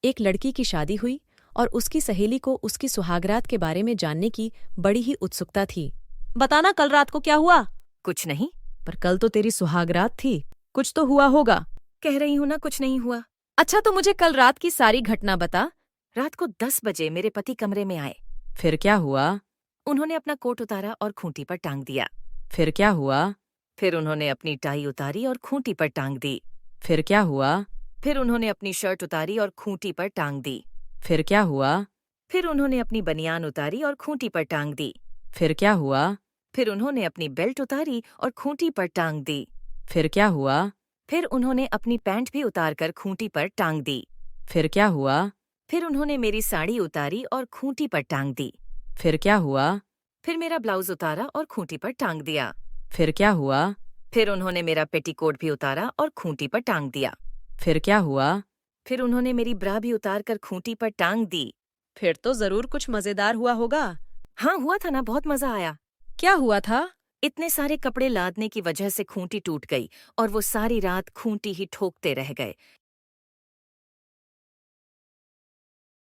एक लड़की की शादी हुई और उसकी सहेली को उसकी सुहागरात के बारे में जानने की बड़ी ही उत्सुकता थी। बताना कल रात को क्या हुआ? कुछ नहीं। पर कल तो तेरी सुहागरात थी, कुछ तो हुआ होगा। कह रही हूं ना, कुछ नहीं हुआ। अच्छा तो मुझे कल रात की सारी घटना बता। रात को 10 बजे मेरे पति कमरे में आए। फिर क्या हुआ? उन्होंने अपना कोट उतारा और खूंटी पर टांग दिया। फिर क्या हुआ? फिर उन्होंने अपनी टाई उतारी और खूंटी पर टांग दी। फिर क्या हुआ? फिर उन्होंने अपनी शर्ट उतारी और खूंटी पर टांग दी। फिर क्या हुआ? फिर उन्होंने अपनी बनियान उतारी और खूंटी पर टांग दी। फिर क्या हुआ? फिर उन्होंने अपनी बेल्ट उतारी और खूंटी पर टांग दी। फिर क्या हुआ? फिर उन्होंने अपनी पैंट भी उतारकर खूंटी पर टांग दी। फिर क्या हुआ? फिर उन्होंने मेरी साड़ी उतारी और खूंटी पर टांग दी। फिर क्या हुआ? फिर मेरा ब्लाउज उतारा और खूंटी पर टांग दिया। फिर क्या हुआ? फिर उन्होंने मेरा पेटीकोट भी उतारा और खूंटी पर टांग दिया। फिर क्या हुआ? फिर उन्होंने मेरी ब्रा भी उतार कर खूंटी पर टांग दी। फिर तो जरूर कुछ मजेदार हुआ होगा। हाँ, हुआ था ना, बहुत मजा आया। क्या हुआ था? इतने सारे कपड़े लादने की वजह से खूंटी टूट गई और वो सारी रात खूंटी ही ठोकते रह गए।